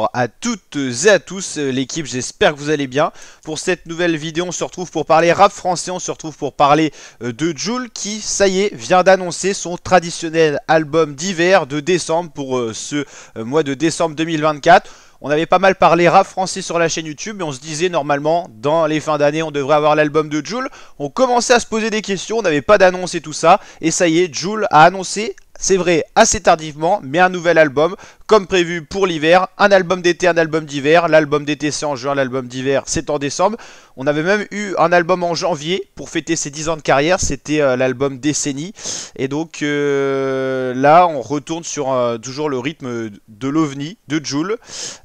bonjour à toutes et à tous l'équipe, j'espère que vous allez bien. Pour cette nouvelle vidéo, on se retrouve pour parler rap français, on se retrouve pour parler de Jul qui, ça y est, vient d'annoncer son traditionnel album d'hiver de décembre pour ce mois de décembre 2024. On avait pas mal parlé rap français sur la chaîne YouTube, mais on se disait normalement, dans les fins d'année, on devrait avoir l'album de Jul. On commençait à se poser des questions, on n'avait pas d'annonce et tout ça, et ça y est, Jul a annoncé, c'est vrai, assez tardivement, mais un nouvel album, comme prévu pour l'hiver. Un album d'été, un album d'hiver. L'album d'été c'est en juin, l'album d'hiver c'est en décembre. On avait même eu un album en janvier pour fêter ses 10 ans de carrière, c'était l'album Décennie. Et donc là on retourne sur toujours le rythme de l'OVNI, de Jul.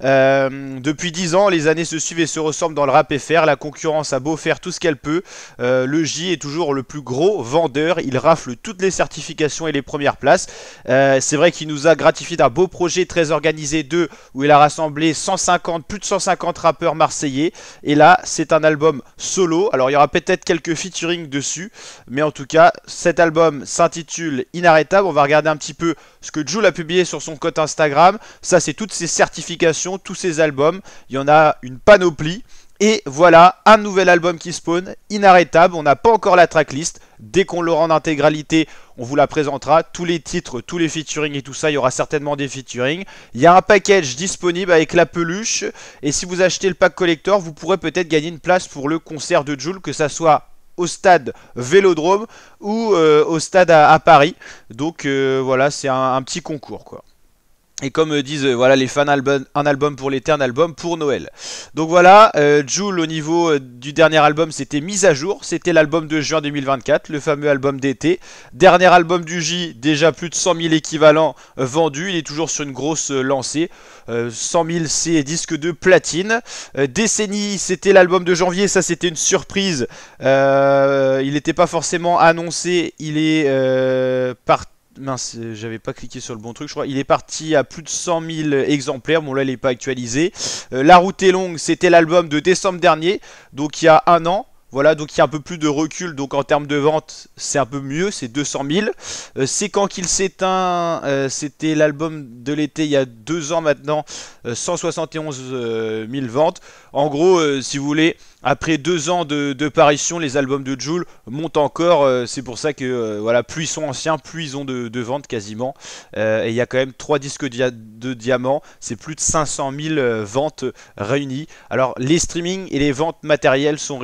Depuis 10 ans, les années se suivent et se ressemblent dans le rap FR. La concurrence a beau faire tout ce qu'elle peut. Le J est toujours le plus gros vendeur. Il rafle toutes les certifications et les premières places. C'est vrai qu'il nous a gratifié d'un beau projet très organisé où il a rassemblé plus de 150 rappeurs marseillais. Et là, c'est un album solo. Alors, il y aura peut-être quelques featuring dessus. Mais en tout cas, cet album s'intitule Inarrêtable. On va regarder un petit peu ce que Jul a publié sur son compte Instagram. Ça, c'est toutes ses certifications, tous ses albums. Il y en a une panoplie. Et voilà, un nouvel album qui spawn, Inarrêtable. On n'a pas encore la tracklist. Dès qu'on l'aura en intégralité, on vous la présentera. Tous les titres, tous les featuring et tout ça, il y aura certainement des featuring. Il y a un package disponible avec la peluche. Et si vous achetez le pack collector, vous pourrez peut-être gagner une place pour le concert de Jul, que ça soit au stade Vélodrome ou au stade à Paris. Donc voilà, c'est un petit concours quoi. Et comme disent voilà les fans, un album pour l'été, un album pour Noël. Donc voilà, Jul au niveau du dernier album c'était Mise à jour, c'était l'album de juin 2024, le fameux album d'été. Dernier album du J, déjà plus de 100 000 équivalents vendus, il est toujours sur une grosse lancée. 100 000 c'est disque de platine. Décennie c'était l'album de janvier, ça c'était une surprise. Il n'était pas forcément annoncé, il est parti. Mince, j'avais pas cliqué sur le bon truc, je crois. Il est parti à plus de 100 000 exemplaires. Bon, là, il n'est pas actualisé. La route est longue, c'était l'album de décembre dernier, donc il y a un an. Voilà, donc il y a un peu plus de recul, donc en termes de vente, c'est un peu mieux, c'est 200 000. C'est quand qu'il s'éteint, c'était l'album de l'été il y a 2 ans maintenant, 171 000 ventes. En gros, si vous voulez, après 2 ans de parution, les albums de Jul montent encore. C'est pour ça que voilà, plus ils sont anciens, plus ils ont de ventes quasiment. Et il y a quand même 3 disques de diamant, c'est plus de 500 000 ventes réunies. Alors les streamings et les ventes matérielles sont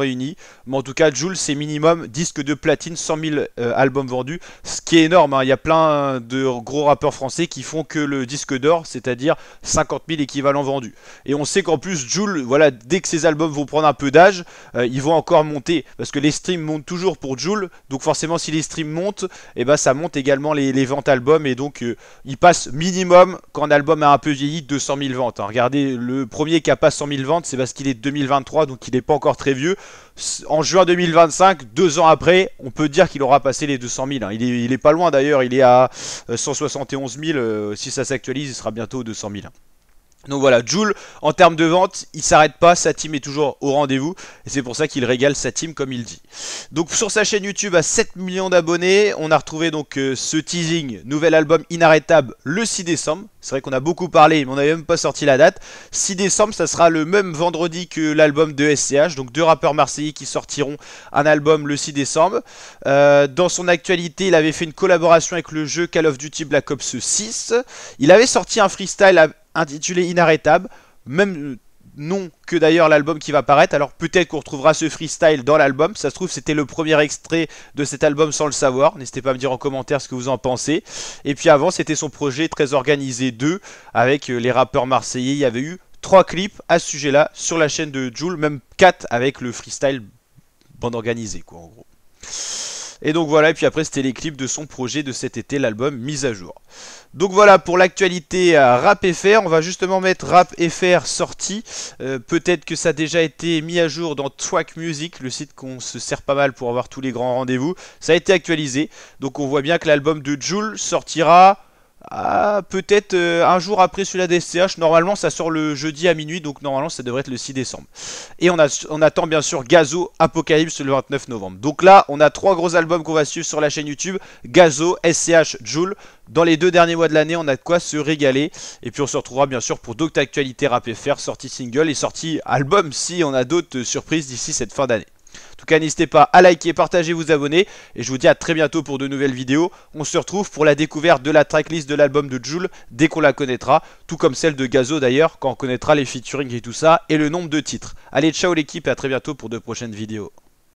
réunis, mais en tout cas Jul c'est minimum disque de platine, 100 000 albums vendus, ce qui est énorme hein. Il y a plein de gros rappeurs français qui font que le disque d'or, c'est-à-dire 50 000 équivalents vendus. Et on sait qu'en plus Jul, voilà, dès que ces albums vont prendre un peu d'âge, ils vont encore monter, parce que les streams montent toujours pour Jul, donc forcément si les streams montent, et ben ça monte également les ventes albums, et donc il passe minimum, quand un album a un peu vieilli, 200 000 ventes hein. Regardez, le premier qui a pas 100 000 ventes, c'est parce qu'il est de 2023, donc il n'est pas encore très vieux. En juin 2025, 2 ans après, on peut dire qu'il aura passé les 200 000. Hein. Il est pas loin d'ailleurs, il est à 171 000. Si ça s'actualise, il sera bientôt aux 200 000. Donc voilà, Jul, en termes de vente, il s'arrête pas, sa team est toujours au rendez-vous, et c'est pour ça qu'il régale sa team comme il dit. Donc sur sa chaîne YouTube à 7 millions d'abonnés, on a retrouvé donc ce teasing, nouvel album Inarrêtable le 6 décembre. C'est vrai qu'on a beaucoup parlé, mais on n'avait même pas sorti la date. 6 décembre, ça sera le même vendredi que l'album de SCH, donc 2 rappeurs marseillais qui sortiront un album le 6 décembre. Dans son actualité, il avait fait une collaboration avec le jeu Call of Duty Black Ops 6. Il avait sorti un freestyle intitulé Inarrêtable, même nom que d'ailleurs l'album qui va paraître. Alors peut-être qu'on retrouvera ce freestyle dans l'album, ça se trouve c'était le premier extrait de cet album sans le savoir. N'hésitez pas à me dire en commentaire ce que vous en pensez. Et puis avant c'était son projet très organisé 2 avec les rappeurs marseillais. Il y avait eu 3 clips à ce sujet là sur la chaîne de Jul, même 4 avec le freestyle bande organisée quoi en gros. Et donc voilà, et puis après c'était les clips de son projet de cet été, l'album Mise à jour. Donc voilà pour l'actualité Rap FR, on va justement mettre Rap FR sorti. Peut-être que ça a déjà été mis à jour dans Track Music, le site qu'on se sert pas mal pour avoir tous les grands rendez-vous. Ça a été actualisé, donc on voit bien que l'album de Jul sortira peut-être un jour après celui-là des SCH. Normalement ça sort le jeudi à minuit, donc normalement ça devrait être le 6 décembre. Et on attend bien sûr Gazo Apocalypse le 29 novembre. Donc là on a 3 gros albums qu'on va suivre sur la chaîne YouTube: Gazo, SCH, Jul. Dans les 2 derniers mois de l'année on a de quoi se régaler. Et puis on se retrouvera bien sûr pour d'autres actualités rap FR, sorties single et sorties album si on a d'autres surprises d'ici cette fin d'année. En tout cas, n'hésitez pas à liker, partager, vous abonner. Et je vous dis à très bientôt pour de nouvelles vidéos. On se retrouve pour la découverte de la tracklist de l'album de Jul dès qu'on la connaîtra. Tout comme celle de Gazo d'ailleurs, quand on connaîtra les featuring et tout ça et le nombre de titres. Allez, ciao l'équipe et à très bientôt pour de prochaines vidéos.